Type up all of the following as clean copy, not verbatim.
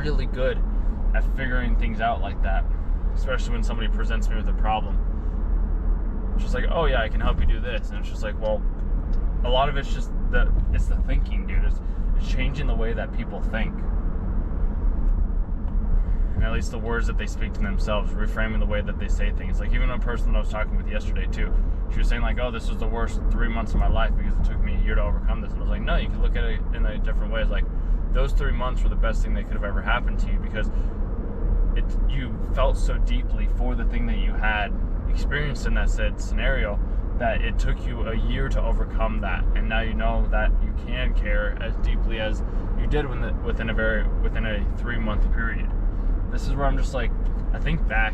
really good at figuring things out like that, especially when somebody presents me with a problem. It's just like, oh yeah, I can help you do this. And it's just like, well, a lot of it's just it's the thinking, dude. It's changing the way that people think. And at least the words that they speak to themselves, reframing the way that they say things. Like even a person that I was talking with yesterday too, she was saying like, oh, this was the worst 3 months of my life because it took me a year to overcome this. And I was like, no, you can look at it in a different way. It's like, those 3 months were the best thing that could have ever happened to you because you felt so deeply for the thing that you had experienced in that said scenario that it took you a year to overcome that, and now you know that you can care as deeply as you did within a 3-month period. This is where I'm just like, I think back,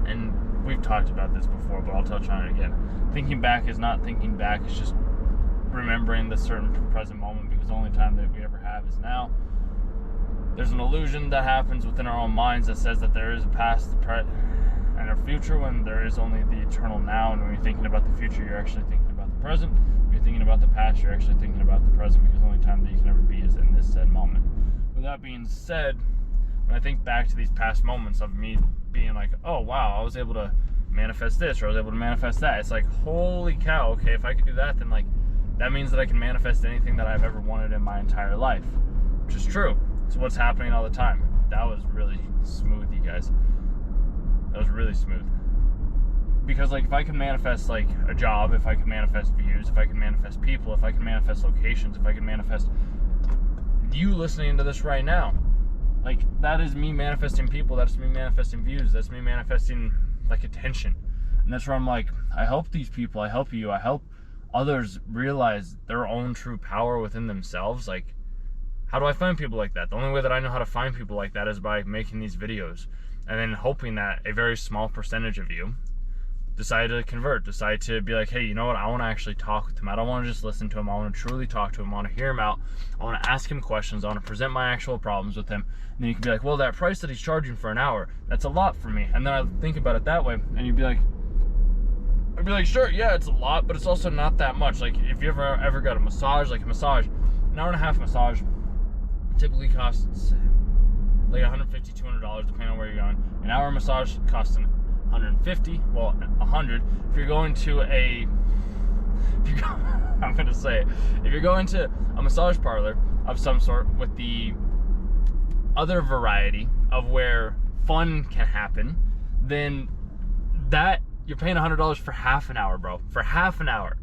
and we've talked about this before, but I'll touch on it again. Thinking back is not thinking back, it's just remembering the certain present moment, because the only time that we ever have is now. There's an illusion that happens within our own minds that says that there is a past, and a future when there is only the eternal now. And when you're thinking about the future, you're actually thinking about the present. When you're thinking about the past, you're actually thinking about the present, because the only time that you can ever be is in this said moment. With that being said, when I think back to these past moments of me being like, oh wow, I was able to manifest this, or I was able to manifest that, it's like, holy cow, okay, if I could do that, then like that means that I can manifest anything that I've ever wanted in my entire life, which is true. It's what's happening all the time. That was really smooth, you guys. That was really smooth. Because like if I can manifest like a job, if I can manifest views, if I can manifest people, if I can manifest locations, if I can manifest you listening to this right now, like that is me manifesting people, that's me manifesting views, that's me manifesting like attention. And that's where I'm like, I help these people, I help you, I help others realize their own true power within themselves. Like, how do I find people like that? The only way that I know how to find people like that is by making these videos, and then hoping that a very small percentage of you decide to convert, decide to be like, hey, you know what, I want to actually talk with him. I don't want to just listen to him. I want to truly talk to him. I want to hear him out. I want to ask him questions. I want to present my actual problems with him. And then you can be like, well, that price that he's charging for an hour, that's a lot for me. And then I think about it that way, and you'd be like, I'd be like, sure, yeah, it's a lot, but it's also not that much. Like if you ever got a massage, like a massage, an hour and a half massage typically costs like $150, $200 depending on where you're going. An hour massage costs $150, well, $100. If you're going to I'm gonna say it. If you're going to a massage parlor of some sort with the other variety of where fun can happen, then that you're paying $100 for half an hour, bro. For half an hour,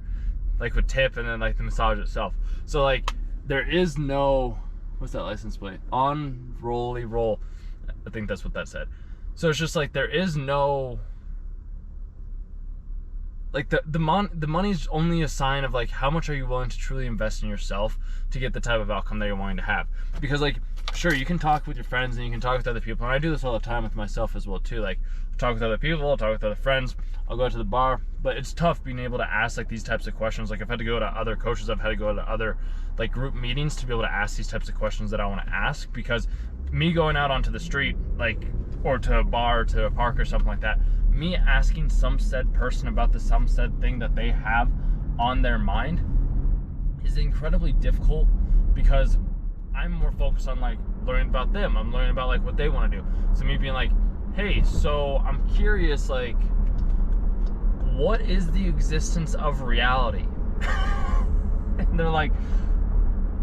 like with tip and then like the massage itself. So like there is no, what's that license plate? On rolly roll. I think that's what that said. So it's just like there is no, like the money's only a sign of like how much are you willing to truly invest in yourself to get the type of outcome that you're wanting to have. Because like, sure, you can talk with your friends and you can talk with other people, and I do this all the time with myself as well too. Like I'll talk with other people, I'll talk with other friends, I'll go out to the bar, but it's tough being able to ask like these types of questions. Like I've had to go to other coaches, I've had to go to other like group meetings to be able to ask these types of questions that I want to ask, because me going out onto the street, like, or to a bar, or to a park or something like that, me asking some said person about some said thing that they have on their mind is incredibly difficult, because I'm more focused on like learning about them. I'm learning about like what they want to do. So me being like, hey, so I'm curious, like, what is the existence of reality? And they're like,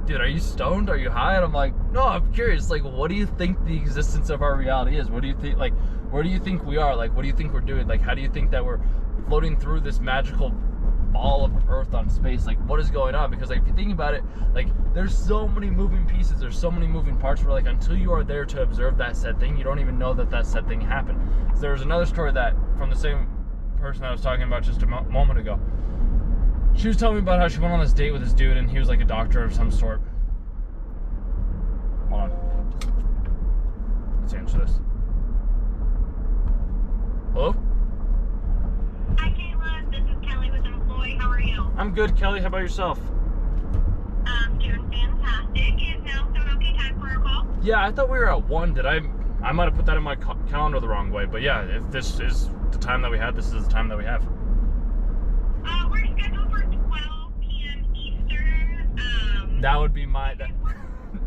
dude, are you stoned? Are you high? And I'm like, no, I'm curious. Like, what do you think the existence of our reality is? What do you think, like, where do you think we are? Like, what do you think we're doing? Like, how do you think that we're floating through this magical ball of earth on space? Like, what is going on? Because like, if you think about it, like, there's so many moving pieces, there's so many moving parts where like, until you are there to observe that said thing, you don't even know that that said thing happened. So there was another story that from the same person I was talking about just a moment ago. She was telling me about how she went on this date with this dude, and he was like a doctor of some sort. Hold on. Let's answer this. Hello? Hi, Kayla. This is Kelly with Employee. How are you? I'm good, Kelly. How about yourself? Doing fantastic. Is now still an okay time for a call? Yeah, I thought we were at 1. I might have put that in my calendar the wrong way, but yeah, if this is the time that we had, this is the time that we have. We're scheduled for 12 p.m. Eastern. That would be my...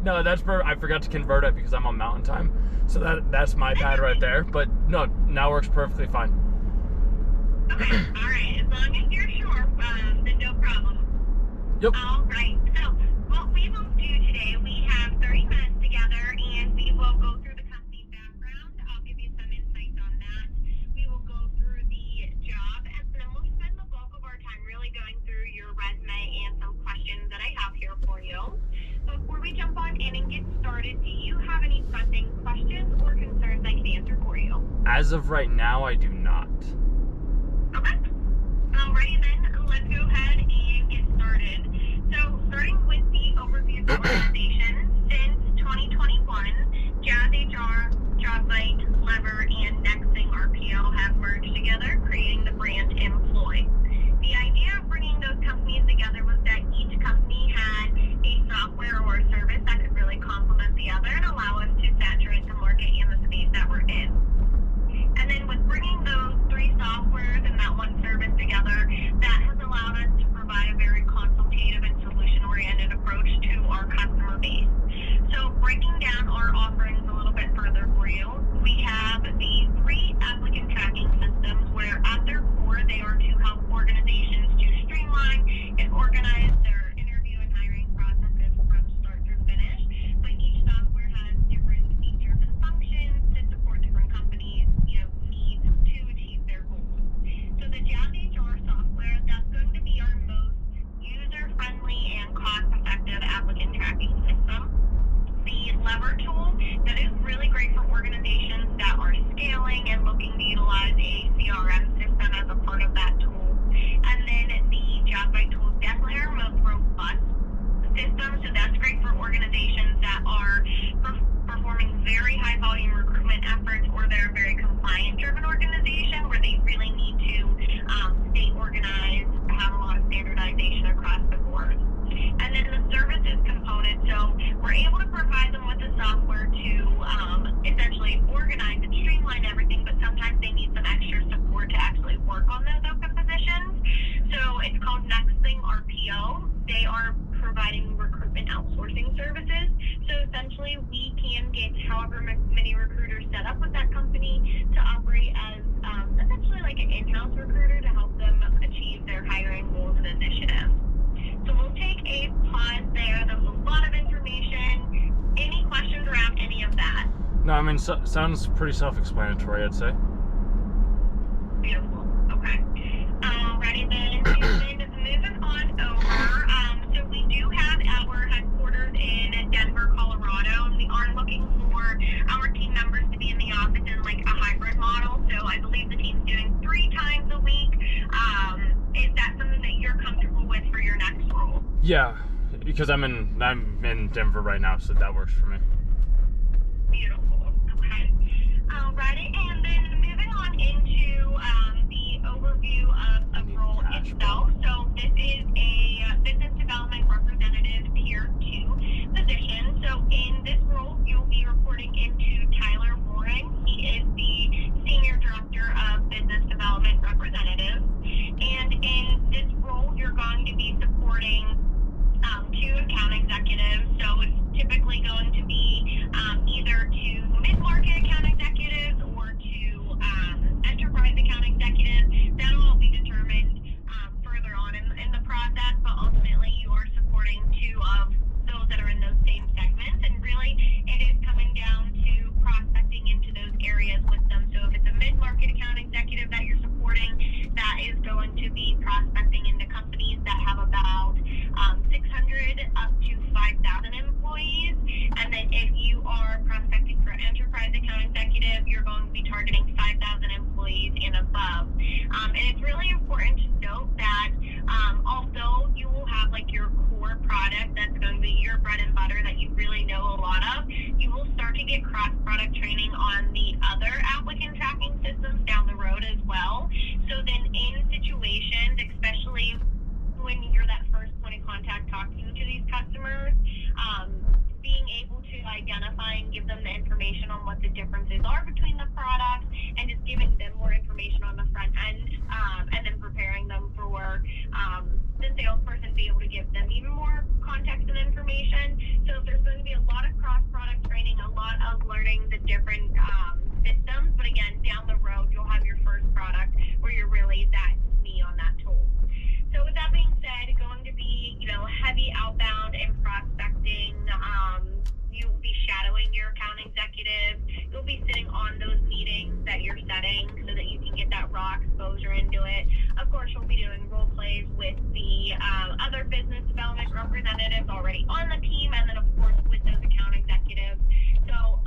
No, I forgot to convert it because I'm on Mountain Time. So that's my bad right there. But no, now works perfectly fine. Okay, all right. As long as you're sure, then no problem. Yep. All right. So what we will do today, we have 30 minutes together, and we will go through the company background. I'll give you some insights on that. We will go through the job, and then we'll spend the bulk of our time really going through your resume and some questions that I have here for you. So before we jump on in and get started, do you have any pressing questions or concerns I can answer for you? As of right now, I do not. Okay. Alrighty then, let's go ahead and get started. So, starting with the overview of the organization, since 2021, Jazz HR, JobBite, Lever, and Nexting RPO have merged together, creating the brand Employ. The idea of bringing those companies together was that each company had a software or a service that could really complement the other and allow us to saturate the market and the space that we're in. And then with bringing those three softwares and that one service together, that has allowed us to provide a very consultative and solution-oriented approach to our customer base. So breaking down our offerings a little bit further for you, we have the 3 applicant tracking systems where at their core they are to help organizations to streamline and organize their interview and hiring processes from start through finish. But each software has different features and functions to support different companies' needs to achieve their goals. So the Jazz HR software, that's going to be our most user-friendly and cost-effective applicant tracking system. The Lever tool, that is really great for organizations that are scaling and looking to utilize a CRM system as a part of that tool. And then the JobBite tool is definitely our most robust system, so that's great for organizations that are performing very high volume recruitment efforts, or they're a very compliant driven organization where they really need to stay organized, have a lot of standardization across the board. And then the services component, so we're able to provide them with the software to essentially organize and streamline everything, but sometimes they need some extra support to actually work on those open positions. So it's called Nexting RPO. They are providing recruitment outsourcing services. So essentially we can get however many recruiters set up with that company to operate as essentially like an in-house recruiter to help them achieve their hiring goals and initiatives. So we'll take a pause there. That was a lot of information. Any questions around any of that? No, I mean, sounds pretty self-explanatory, I'd say. Beautiful. Okay. Alrighty then. And then moving on over. So we do have our headquarters in Denver, Colorado, and we are looking for our team members to be in the office in like a hybrid model. So I believe the team's doing 3 times a week. Is that something that you're comfortable with for your next role? Yeah, because I'm in Denver right now, so that works for me. Beautiful. Okay. Alrighty, and then moving on into the overview of the role itself. So this is a business development representative tier 2 position. So in this role, you'll be reporting into Tyler Warren. He is the Senior Director of Business Development Representative. And in this role, you're going to be supporting 2 account executives. So it's typically going to be either 2 mid-market account executives or 2 enterprise account executives. That'll all be determined further on in the process, but ultimately you are supporting 2 of those that are in those same segments. And really, it is coming down to prospecting into those areas with them. So if it's a mid-market account executive that you're supporting, that is going to be prospecting into companies that have about 600 up to 5,000 employees. And then if you are prospecting for enterprise account executive, you're going to be targeting 5,000 employees and above. And it's really important to note that although you will have like your core product that's going to be your bread and butter that you really know a lot of, you will start to get cross-product training on the other applicant tracking systems down the road as well. So then in situations, especially when you're that first point of contact talking to these customers, being able to identify and give them the information on what the differences are between the products and just giving them more information on the front end, and then preparing them for the salesperson to be able to give them even more context and information. So if there's going to be a lot of setting so that you can get that raw exposure into it. Of course, you'll be doing role plays with the other business development representatives already on the team, and then of course with those account executives. So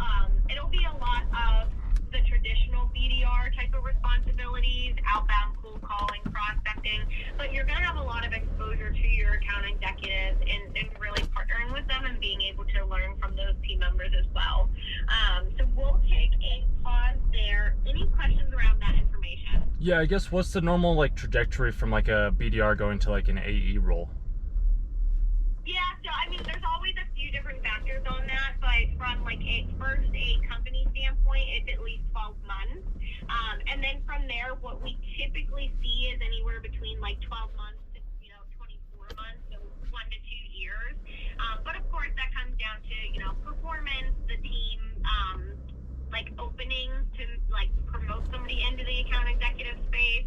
it'll be a lot of the traditional BDR type of responsibilities, outbound cold calling, prospecting, but you're going to have a lot of exposure to your account executives and really partnering with them and being able to learn from those team members as well. So we'll take a pause there. Any questions around that information? Yeah, I guess what's the normal like trajectory from like a BDR going to like an AE role? Yeah, so I mean, there's always a few different factors on that, but from like a company standpoint, it's at least 12 months. And then from there, what we typically see is anywhere between like 12 months to 24 months, so 1 to 2 years. But of course, that comes down to performance, the team, like opening to like promote somebody into the account executive space.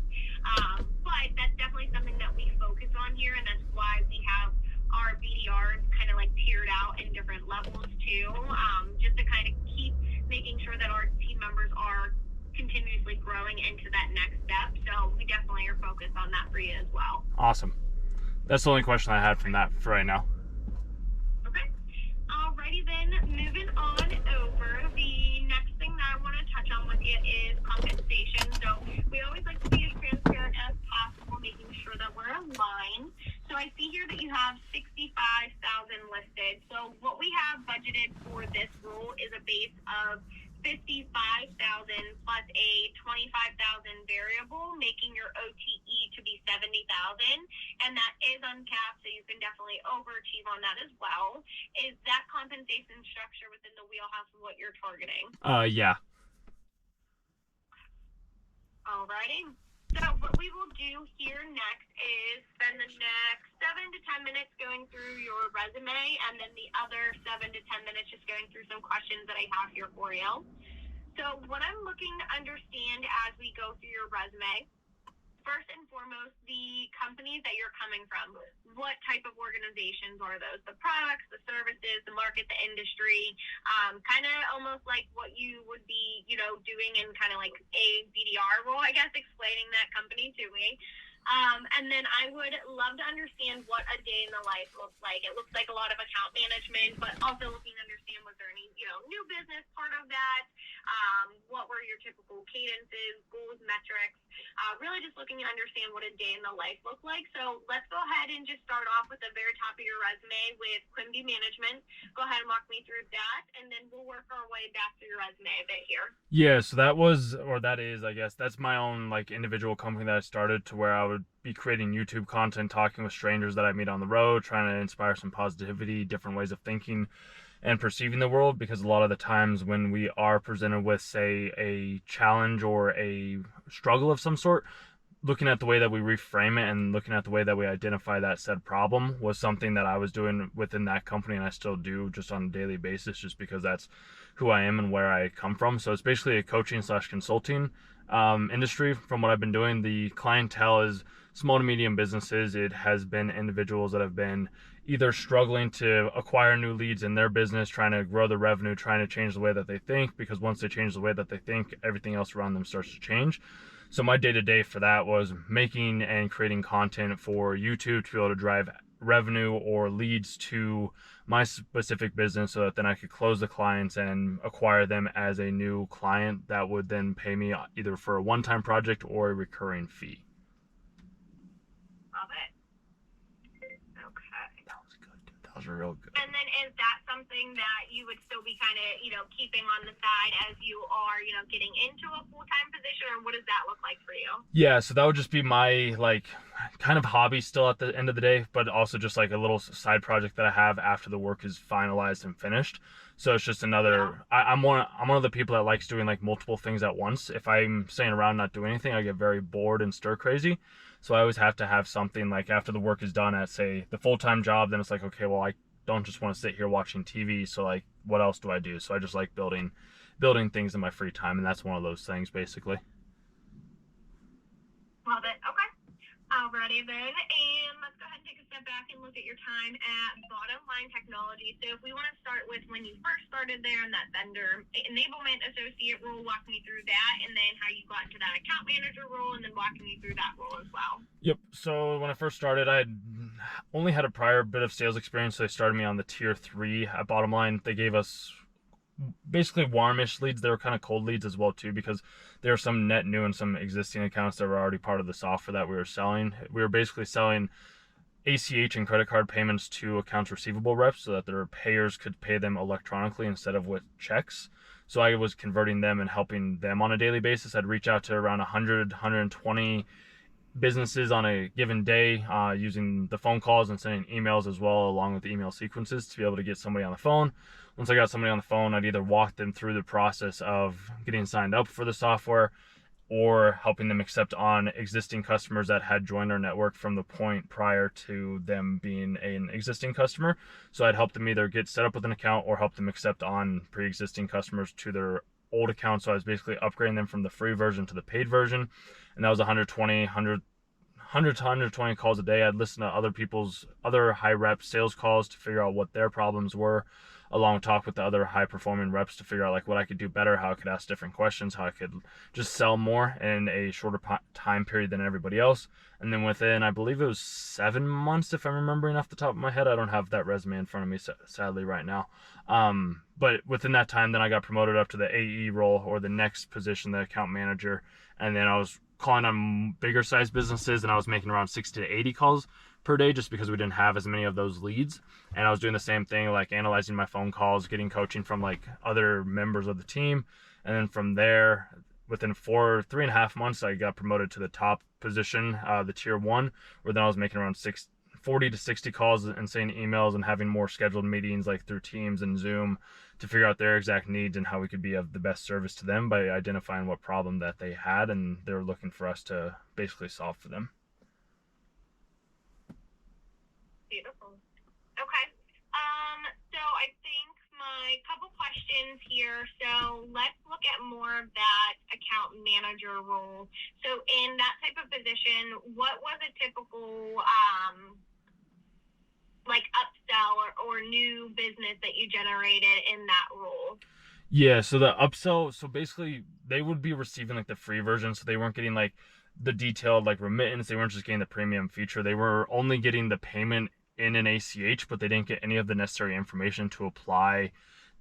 But that's definitely something that we focus on here, and that's why we have our BDRs kind of like tiered out in different levels too, just to kind of keep making sure that our team members are continuously growing into that next step. So we definitely are focused on that for you as well. Awesome. That's the only question I had from that for right now. Okay. Alrighty then, moving on over. The next thing that I want to touch on with you is compensation. So we always like to be as transparent as possible, making sure that we're aligned. So I see here that you have 65,000 listed. So what we have budgeted for this role is a base of 55,000 plus a 25,000 variable, making your OTE to be 70,000, and that is uncapped, so you can definitely overachieve on that as well. Is that compensation structure within the wheelhouse of what you're targeting? Yeah. Alrighty. So what we will do here next is spend the next 7 to 10 minutes going through your resume, and then the other 7 to 10 minutes just going through some questions that I have here for you. So what I'm looking to understand as we go through your resume, first and foremost, the companies that you're coming from. What type of organizations are those? The products, the services, the market, the industry, kind of almost like what you would be, doing in kind of like a BDR role, I guess, explaining that company to me. And then I would love to understand what a day in the life looks like. It looks like a lot of account management, but also looking to understand, was there any, new business part of that? What were your typical cadences, goals, metrics? Really just looking to understand what a day in the life looked like. So let's go ahead and just start off with the very top of your resume with Quimby Management. Go ahead and walk me through that, and then we'll work our way back through your resume a bit here. Yeah, so that is, I guess, that's my own like individual company that I started to where I would be creating YouTube content, talking with strangers that I meet on the road, trying to inspire some positivity, different ways of thinking and perceiving the world, because a lot of the times when we are presented with, say, a challenge or a struggle of some sort, looking at the way that we reframe it and looking at the way that we identify that said problem was something that I was doing within that company, and I still do just on a daily basis, just because that's who I am and where I come from. So it's basically a coaching/consulting industry. From what I've been doing, the clientele is small to medium businesses. It has been individuals that have been either struggling to acquire new leads in their business, trying to grow the revenue, trying to change the way that they think, because once they change the way that they think, everything else around them starts to change. So my day-to-day for that was making and creating content for YouTube to be able to drive revenue or leads to my specific business, so that then I could close the clients and acquire them as a new client that would then pay me either for a one-time project or a recurring fee. Love it. Okay. That was good, dude. That was real good. And then is that something that you would still be kind of, keeping on the side as you are, getting into a full-time position, or what does that look like for you? Yeah, so that would just be my like kind of hobby still at the end of the day, but also just like a little side project that I have after the work is finalized and finished. So it's just another, I'm one of the people that likes doing like multiple things at once. If I'm staying around not doing anything, I get very bored and stir crazy. So I always have to have something like after the work is done at, say, the full-time job, then it's like, okay, well, I don't just want to sit here watching TV. So like, what else do I do? So I just like building things in my free time. And that's one of those things basically. Love it. Okay. Alrighty then, and let's go ahead and take a step back and look at your time at Bottom Line Technology. So if we want to start with when you first started there in that vendor enablement associate role, walk me through that, and then how you got into that account manager role, and then walking me through that role as well. Yep. So when I first started, I only had a prior bit of sales experience, so they started me on the tier 3 at Bottom Line. They gave us basically warmish leads. They were kind of cold leads as well too, because there were some net new and some existing accounts that were already part of the software that we were selling. We were basically selling ACH and credit card payments to accounts receivable reps so that their payers could pay them electronically instead of with checks. So I was converting them and helping them on a daily basis. I'd reach out to around 100, 120 businesses on a given day, using the phone calls and sending emails as well, along with the email sequences, to be able to get somebody on the phone. Once I got somebody on the phone, I'd either walk them through the process of getting signed up for the software or helping them accept on existing customers that had joined our network from the point prior to them being an existing customer. So I'd help them either get set up with an account or help them accept on pre-existing customers to their old account. So I was basically upgrading them from the free version to the paid version, and that was 100 to 120 calls a day. I'd listen to other people's other high rep sales calls to figure out what their problems were, along with talk with the other high performing reps to figure out like what I could do better, how I could ask different questions, how I could just sell more in a shorter time period than everybody else. And then within, I believe it was 7 months, if I'm remembering off the top of my head. I don't have that resume in front of me sadly right now. But within that time, then I got promoted up to the AE role, or the next position, the account manager. And then I was calling on bigger size businesses, and I was making around 60 to 80 calls per day, just because we didn't have as many of those leads. And I was doing the same thing, like analyzing my phone calls, getting coaching from like other members of the team. And then from there, within 3.5 months, I got promoted to the top position, the tier 1, where then I was making around 40 to 60 calls and sending emails and having more scheduled meetings like through Teams and Zoom to figure out their exact needs and how we could be of the best service to them by identifying what problem that they had and they were looking for us to basically solve for them. Beautiful. Okay. So I think my couple questions here. So let's look at more of that account manager role. So in that type of position, what was a typical like upsell or new business that you generated in that role? Yeah, so the upsell, so basically they would be receiving like the free version, so they weren't getting like the detailed like remittance, they weren't just getting the premium feature, they were only getting the payment in an ACH, but they didn't get any of the necessary information to apply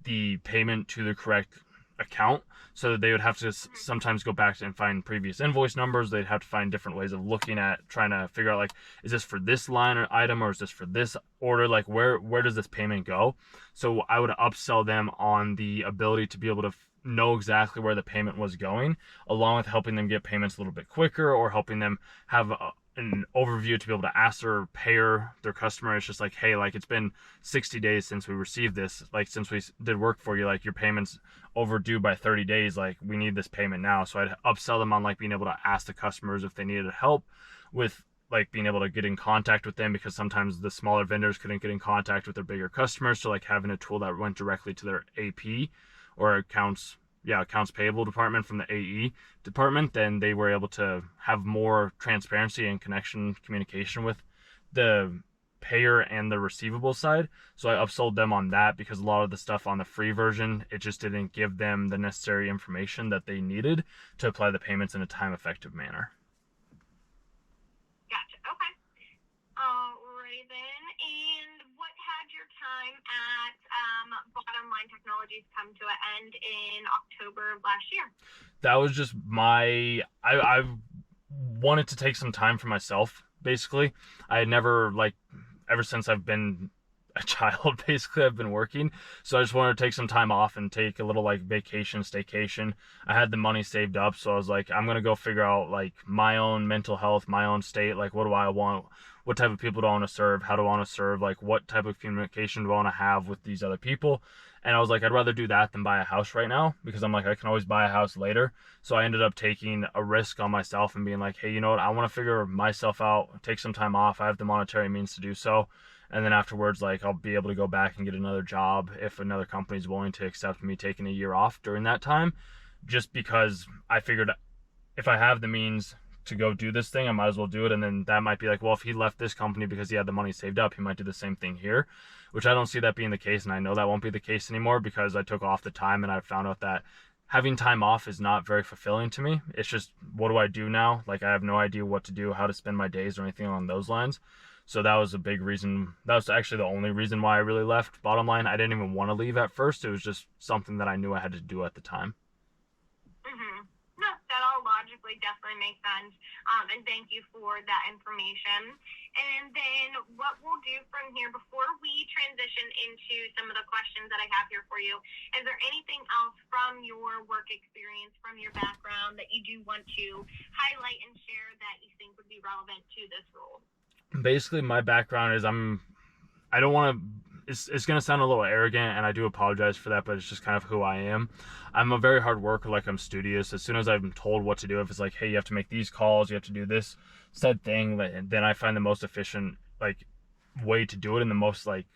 the payment to the correct account. So they would have to sometimes go back and find previous invoice numbers. They'd have to find different ways of looking at trying to figure out like, is this for this line or item, or is this for this order? Like where does this payment go? So I would upsell them on the ability to be able to know exactly where the payment was going, along with helping them get payments a little bit quicker, or helping them have an overview to be able to ask their payer, their customer. It's just like, hey, like it's been 60 days since we received this, like since we did work for you, like your payment's overdue by 30 days, like we need this payment now. So I'd upsell them on like being able to ask the customers if they needed help with like being able to get in contact with them, because sometimes the smaller vendors couldn't get in contact with their bigger customers. So like having a tool that went directly to their AP or accounts payable department from the AE department, then they were able to have more transparency and communication with the payer and the receivable side. So I upsold them on that, because a lot of the stuff on the free version, it just didn't give them the necessary information that they needed to apply the payments in a time-effective manner. Gotcha. Okay. Alrighty then. And what had your time at Bottom Line Technologies come to an end in October of last year? That was just I wanted to take some time for myself, basically. I had never, like, ever since I've been a child, basically, I've been working. So I just wanted to take some time off and take a little, like, vacation, staycation. I had the money saved up, so I was like, I'm going to go figure out, like, my own mental health, my own state. Like, what do I want? What type of people do I want to serve? How do I want to serve? Like, what type of communication do I want to have with these other people? And I was like, I'd rather do that than buy a house right now, because I'm like, I can always buy a house later. So I ended up taking a risk on myself and being like, hey, you know what? I want to figure myself out, take some time off. I have the monetary means to do so. And then afterwards, like, I'll be able to go back and get another job if another company is willing to accept me taking a year off during that time, just because I figured if I have the means to go do this thing, I might as well do it. And then that might be like, well, if he left this company because he had the money saved up, he might do the same thing here, which I don't see that being the case. And I know that won't be the case anymore because I took off the time and I found out that having time off is not very fulfilling to me. It's just, what do I do now? Like, I have no idea what to do, how to spend my days or anything along those lines. So that was a big reason. That was actually the only reason why I really left. Bottom line, I didn't even want to leave at first. It was just something that I knew I had to do at the time. No, that all logically definitely makes sense. And thank you for that information. And then what we'll do from here, before we transition into some of the questions that I have here for you, is there anything else from your work experience, from your background, that you do want to highlight and share that you think would be relevant to this role? Basically, my background is I don't want to, it's going to sound a little arrogant, and I do apologize for that, but it's just kind of who I am. I'm a very hard worker. Like, I'm studious. As soon as I'm told what to do, if it's like, hey, you have to make these calls, you have to do this said thing, then I find the most efficient, like, way to do it, and the most, like,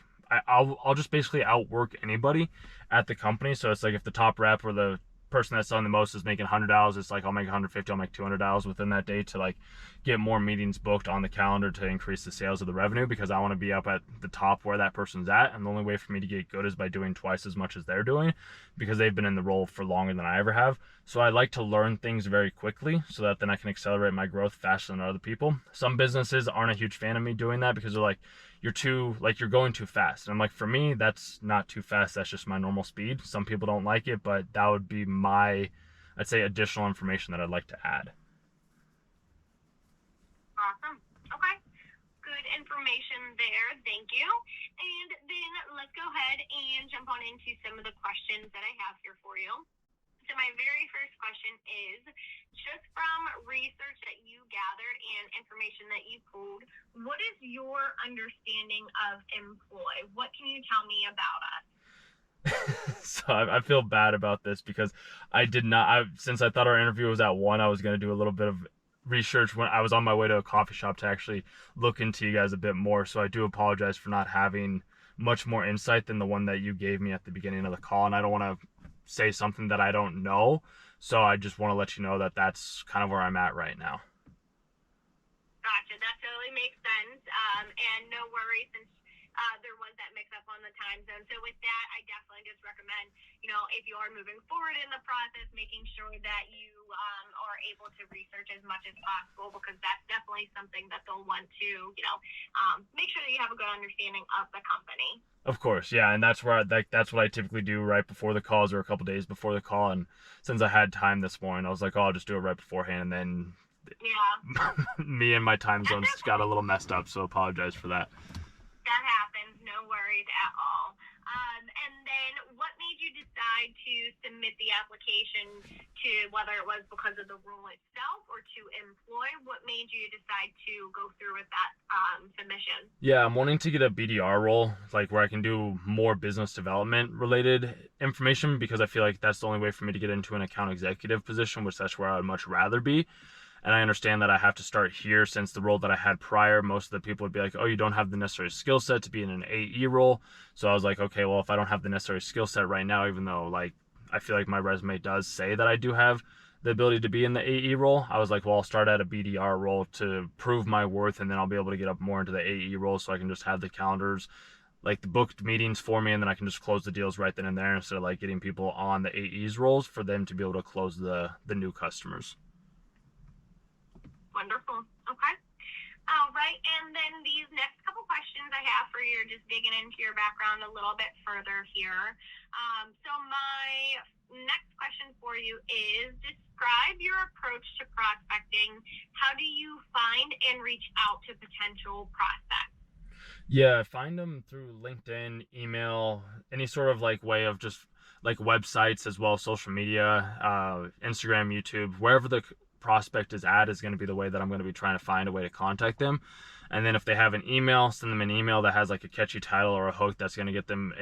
I'll just basically outwork anybody at the company. So it's like, if the top rep or the person that's selling the most is making $100, it's like, I'll make $150, I'll make $200 within that day to like get more meetings booked on the calendar to increase the sales of the revenue, because I want to be up at the top where that person's at. And the only way for me to get good is by doing twice as much as they're doing, because they've been in the role for longer than I ever have. So I like to learn things very quickly so that then I can accelerate my growth faster than other people. Some businesses aren't a huge fan of me doing that because they're like, you're going too fast. And I'm like, for me, that's not too fast. That's just my normal speed. Some people don't like it, but that would be my, I'd say, additional information that I'd like to add. Awesome. Okay. Good information there. Thank you. And then let's go ahead and jump on into some of the questions that I have here for you. So my very first question is, just from research that you gathered and information that you pulled, what is your understanding of employ? What can you tell me about us? So I feel bad about this because since I thought our interview was at 1, I was going to do a little bit of research when I was on my way to a coffee shop to actually look into you guys a bit more. So I do apologize for not having much more insight than the one that you gave me at the beginning of the call. And I don't want to say something that I don't know. So I just want to let you know that that's kind of where I'm at right now. Gotcha. That totally makes sense. And no worries, since there was that mix up on the time zone. So with that, I definitely just recommend, if you are moving forward in the process, making sure that you are able to research as much as possible, because that's definitely something that they'll want to, make sure that you have a good understanding of the company. Of course, yeah, and that's where that's what I typically do right before the calls or a couple days before the call. And since I had time this morning, I was like, oh, I'll just do it right beforehand, and then me and my time zones got a little messed up, so apologize for that. That happens, no worries at all. And then what made you decide to submit the application to, whether it was because of the role itself or to employ, what made you decide to go through with that submission? Yeah, I'm wanting to get a BDR role, like where I can do more business development related information, because I feel like that's the only way for me to get into an account executive position, which that's where I would much rather be. And I understand that I have to start here, since the role that I had prior, most of the people would be like, oh, you don't have the necessary skill set to be in an AE role. So I was like, okay, well, if I don't have the necessary skill set right now, even though like I feel like my resume does say that I do have the ability to be in the AE role, I was like, well, I'll start at a BDR role to prove my worth, and then I'll be able to get up more into the AE role, so I can just have the calendars, like the booked meetings for me, and then I can just close the deals right then and there, instead of like getting people on the AE's roles for them to be able to close the new customers. Wonderful. Okay. All right. And then these next couple questions I have for you are just digging into your background a little bit further here. So my next question for you is, describe your approach to prospecting. How do you find and reach out to potential prospects? Yeah, I find them through LinkedIn, email, any sort of like way of just like websites, as well as social media, Instagram, YouTube, wherever the prospect is at is going to be the way that I'm going to be trying to find a way to contact them. And then if they have an email, send them an email that has like a catchy title or a hook that's going to get them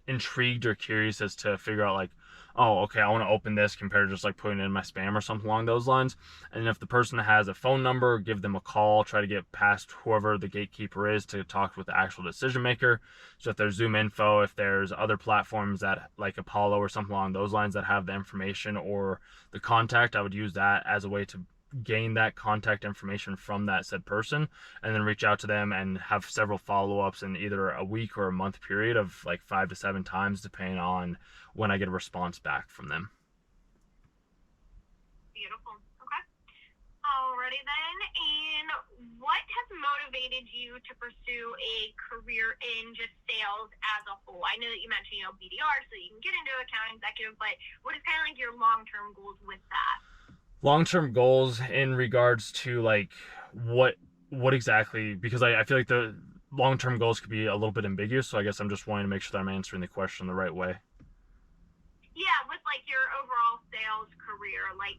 intrigued or curious as to figure out like, oh, okay, I want to open this, compared to just like putting it in my spam or something along those lines. And if the person has a phone number, give them a call, try to get past whoever the gatekeeper is to talk with the actual decision maker. So if there's Zoom info, if there's other platforms that like Apollo or something along those lines that have the information or the contact, I would use that as a way to gain that contact information from that said person, and then reach out to them and have several follow-ups in either a week or a month period of like 5 to 7 times, depending on when I get a response back from them. Beautiful. Okay. Alrighty then. And what has motivated you to pursue a career in just sales as a whole? I know that you mentioned, BDR, so you can get into account executive, but what is kind of like your long-term goals with that? Long-term goals in regards to like what exactly, because I feel like the long-term goals could be a little bit ambiguous, so I guess I'm just wanting to make sure that I'm answering the question the right way. Yeah, with like your overall sales career, like,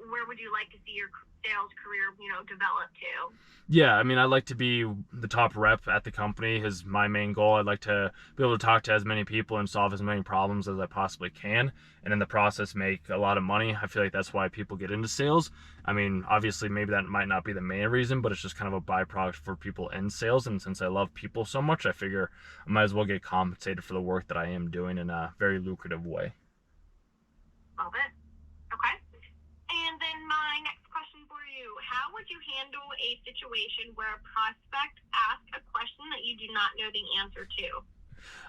where would you like to see your sales career, develop to? Yeah, I mean, I'd like to be the top rep at the company is my main goal. I'd like to be able to talk to as many people and solve as many problems as I possibly can, and in the process make a lot of money. I feel like that's why people get into sales. I mean, obviously maybe that might not be the main reason, but it's just kind of a byproduct for people in sales, and since I love people so much, I figure I might as well get compensated for the work that I am doing in a very lucrative way. Love it. Okay. And then my next question for you, how would you handle a situation where a prospect asks a question that you do not know the answer to?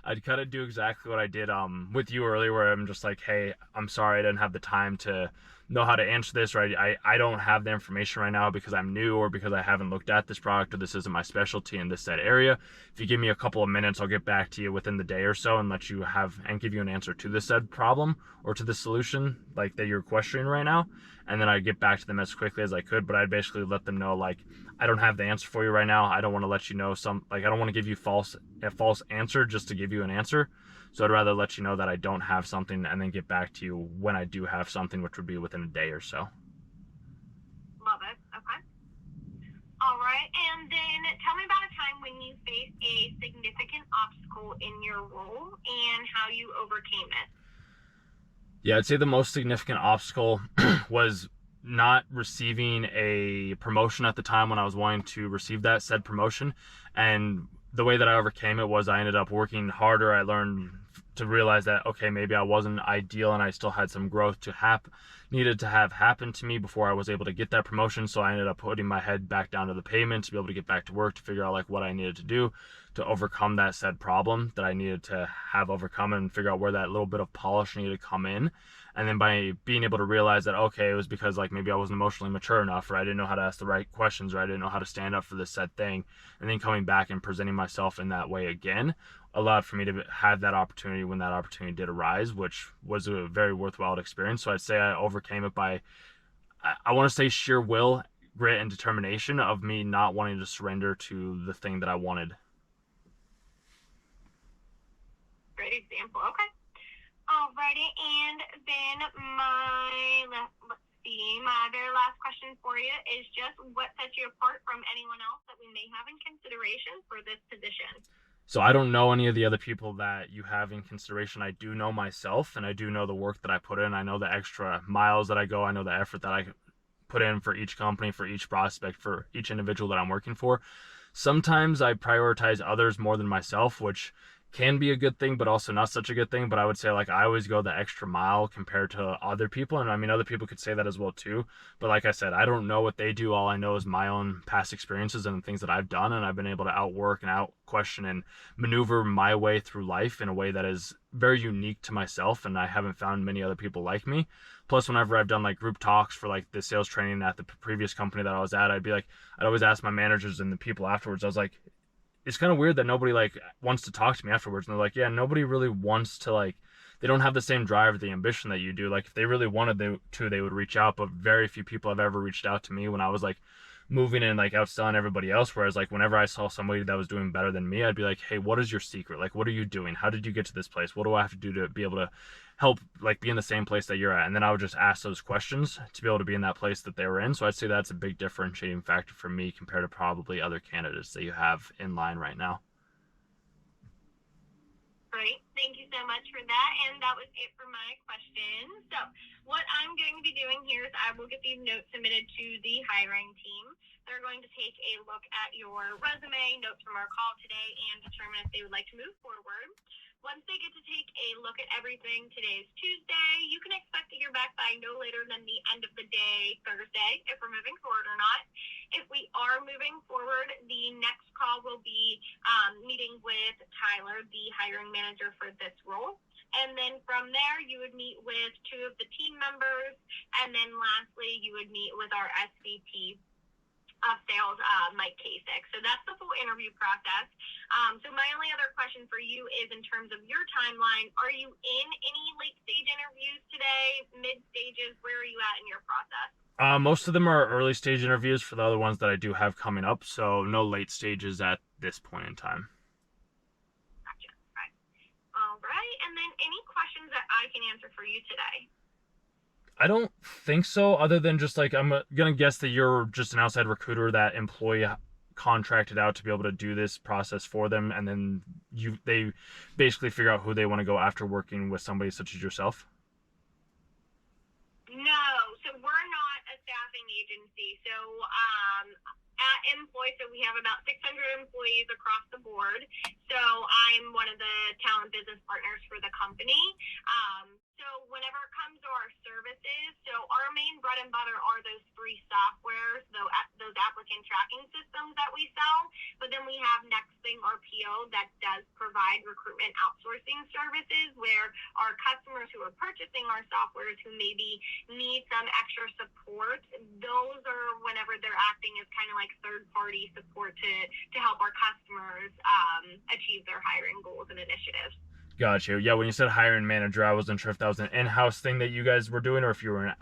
I'd kind of do exactly what I did with you earlier, where I'm just like, hey, I'm sorry I didn't have the time to know how to answer this, or I don't have the information right now because I'm new or because I haven't looked at this product or this isn't my specialty in this said area. If you give me a couple of minutes, I'll get back to you within the day or so and let you have and give you an answer to this said problem or to the solution like that you're questioning right now. And then I'd get back to them as quickly as I could, but I'd basically let them know like, I don't have the answer for you right now. I don't want to let you know I don't want to give you a false answer just to give you an answer. So I'd rather let you know that I don't have something and then get back to you when I do have something, which would be within a day or so. Love it. Okay. All right. And then tell me about a time when you faced a significant obstacle in your role and how you overcame it. Yeah, I'd say the most significant obstacle was not receiving a promotion at the time when I was wanting to receive that said promotion. And the way that I overcame it was I ended up working harder. I learned to realize that, okay, maybe I wasn't ideal and I still had some growth needed to have happened to me before I was able to get that promotion. So I ended up putting my head back down to the pavement to be able to get back to work, to figure out like what I needed to do to overcome that said problem that I needed to have overcome and figure out where that little bit of polish needed to come in. And then by being able to realize that, okay, it was because like maybe I wasn't emotionally mature enough, or I didn't know how to ask the right questions, or I didn't know how to stand up for this said thing. And then coming back and presenting myself in that way again allowed for me to have that opportunity when that opportunity did arise, which was a very worthwhile experience. So I'd say I overcame it by, I want to say sheer will, grit, and determination of me not wanting to surrender to the thing that I wanted. Great example. Okay. Alrighty. And then my very last question for you is just what sets you apart from anyone else that we may have in consideration for this position? So I don't know any of the other people that you have in consideration. I do know myself, and I do know the work that I put in. I know the extra miles that I go. I know the effort that I put in for each company, for each prospect, for each individual that I'm working for. Sometimes I prioritize others more than myself, which can be a good thing, but also not such a good thing. But I would say like I always go the extra mile compared to other people. And I mean, other people could say that as well too. But like I said, I don't know what they do. All I know is my own past experiences and the things that I've done. And I've been able to outwork and out question and maneuver my way through life in a way that is very unique to myself. And I haven't found many other people like me. Plus, whenever I've done like group talks for like the sales training at the previous company that I was at, I'd always ask my managers and the people afterwards, I was like, it's kind of weird that nobody like wants to talk to me afterwards. And they're like, yeah, nobody really wants to like, they don't have the same drive or the ambition that you do. Like if they really wanted to, they would reach out, but very few people have ever reached out to me when I was like moving and like outselling everybody else. Whereas like whenever I saw somebody that was doing better than me, I'd be like, hey, what is your secret? Like, what are you doing? How did you get to this place? What do I have to do to be able to help like be in the same place that you're at? And then I would just ask those questions to be able to be in that place that they were in. So I'd say that's a big differentiating factor for me compared to probably other candidates that you have in line right now. Great. Thank you so much for that. And that was it for my questions. So what I'm going to be doing here is I will get these notes submitted to the hiring team. They're going to take a look at your resume, notes from our call today, and determine if they would like to move forward. Once they get to take a look at everything, today is Tuesday, you can expect to hear back by by no later than the end of the day Thursday if we're moving forward or not. If we are moving forward, the next call will be meeting with Tyler, the hiring manager for this role. And then from there, you would meet with 2 of the team members. And then lastly, you would meet with our SVP of sales, Mike Kasich. So that's the full interview process. So my only other question for you is in terms of your timeline, are you in any late stage interviews today, mid stages? Where are you at in your process? Most of them are early stage interviews for the other ones that I do have coming up. So no late stages at this point in time. Gotcha. Right. All right. And then any questions that I can answer for you today? I don't think so, other than just like, I'm going to guess that you're just an outside recruiter that employee contracted out to be able to do this process for them, and then they basically figure out who they want to go after working with somebody such as yourself? No, so we're not a staffing agency. So at Employ, so we have about 600 employees across the board. So I'm one of the talent business partners for the company. So whenever it comes to our services, so our main bread and butter are those free softwares, those applicant tracking systems that we sell. But then we have NextThing RPO that does provide recruitment outsourcing services where our customers who are purchasing our softwares who maybe need some extra support, those are whenever they're acting as kind of like third-party support to help our customers achieve their hiring goals and initiatives. Gotcha. Yeah, when you said hiring manager, I wasn't sure if that was an in-house thing that you guys were doing or if you were an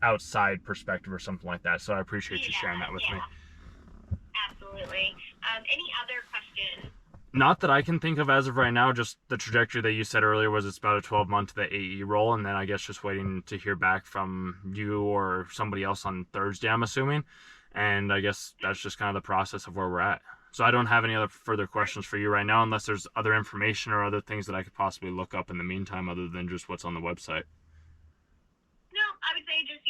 outside perspective or something like that. So I appreciate you sharing that with me. Absolutely. Any other questions? Not that I can think of as of right now. Just the trajectory that you said earlier was it's about a 12-month the AE role, and then I guess just waiting to hear back from you or somebody else on Thursday, I'm assuming. And I guess that's just kind of the process of where we're at. So I don't have any other further questions for you right now, unless there's other information or other things that I could possibly look up in the meantime, other than just what's on the website. No, I would say just,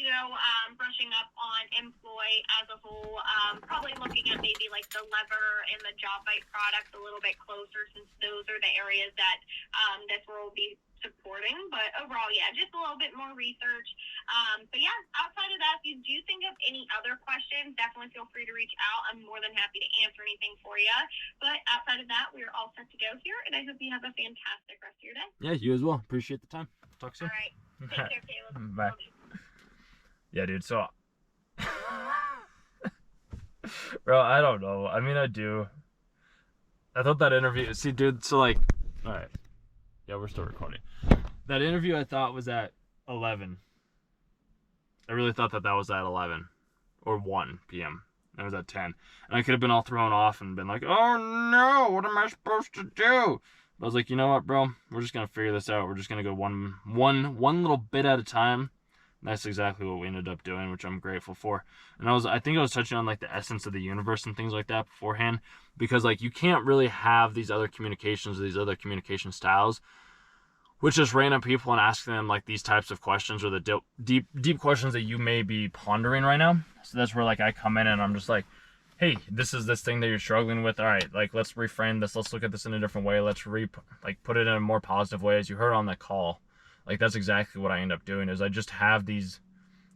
brushing up on Employ as a whole, probably looking at maybe like the lever and the job bite product a little bit closer, since those are the areas that this role will be supporting. But overall, yeah, just a little bit more research. But yeah, outside of that, if you do think of any other questions, definitely feel free to reach out. I'm more than happy to answer anything for you. But outside of that, we're all set to go here, and I hope you have a fantastic rest of your day. Yeah, you as well. Appreciate the time. Talk soon. All right. Take care, Caleb. Bye. Yeah, dude, so bro, I don't know. I mean, I do. I thought that interview, see, dude, so like, all right. Yeah, we're still recording. That interview I thought was at 11. I really thought that was at 11 or 1 p.m. It was at 10. And I could have been all thrown off and been like, oh no, what am I supposed to do? But I was like, you know what, bro? We're just going to figure this out. We're just going to go one little bit at a time. And that's exactly what we ended up doing, which I'm grateful for. And I think I was touching on like the essence of the universe and things like that beforehand, because like you can't really have these other communications or these other communication styles with just random people and asking them like these types of questions or the deep questions that you may be pondering right now. So that's where like I come in and I'm just like, hey, this is this thing that you're struggling with. All right, like let's reframe this. Let's look at this in a different way. Let's put it in a more positive way, as you heard on that call. Like that's exactly what I end up doing, is I just have these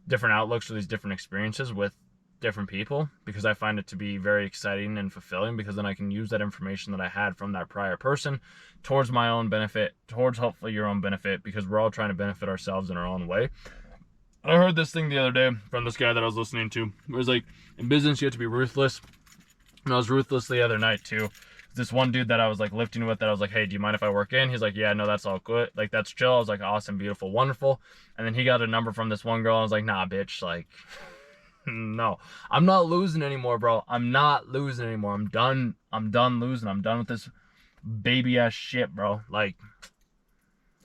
different outlooks or these different experiences with different people, because I find it to be very exciting and fulfilling, because then I can use that information that I had from that prior person towards my own benefit, towards hopefully your own benefit, because we're all trying to benefit ourselves in our own way. I heard this thing the other day from this guy that I was listening to. It was like, in business you have to be ruthless. And I was ruthless the other night too. This one dude that I was like lifting with, that I was like, hey, do you mind if I work in? He's like, yeah, no, that's all good. Like, that's chill. I was like, awesome, beautiful, wonderful. And then he got a number from this one girl. I was like, nah, bitch, like, no, I'm not losing anymore, bro. I'm not losing anymore. I'm done losing. I'm done with this baby ass shit, bro. Like,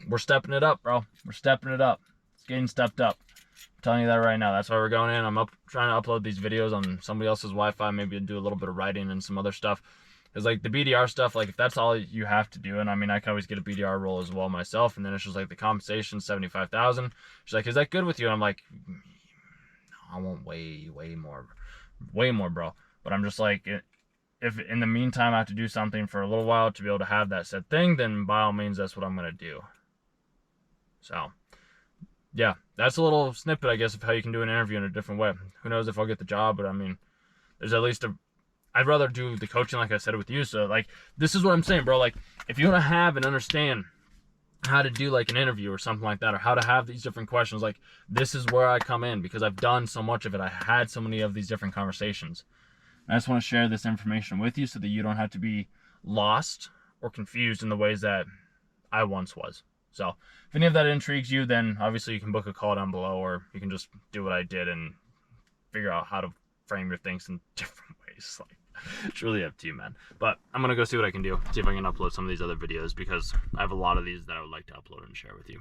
we're stepping it up, bro. We're stepping it up. It's getting stepped up. I'm telling you that right now. That's why we're going in. I'm trying to upload these videos on somebody else's Wi-Fi, maybe do a little bit of writing and some other stuff. Because like the BDR stuff, like if that's all you have to do, and I mean I can always get a BDR role as well myself, and then it's just like the compensation $75,000. She's like, is that good with you? And I'm like, I want way more, bro. But I'm just like, if in the meantime I have to do something for a little while to be able to have that said thing, then by all means that's what I'm gonna do. So yeah, that's a little snippet, I guess, of how you can do an interview in a different way. Who knows if I'll get the job, but I mean, there's at least I'd rather do the coaching like I said with you. So like, this is what I'm saying, bro. Like, if you want to have and understand how to do like an interview or something like that, or how to have these different questions, like, this is where I come in, because I've done so much of it. I had so many of these different conversations. I just want to share this information with you so that you don't have to be lost or confused in the ways that I once was. So if any of that intrigues you, then obviously you can book a call down below, or you can just do what I did and figure out how to frame your things in different ways. Like, it's really up to you, man. But I'm gonna go see what I can do, see if I can upload some of these other videos, because I have a lot of these that I would like to upload and share with you.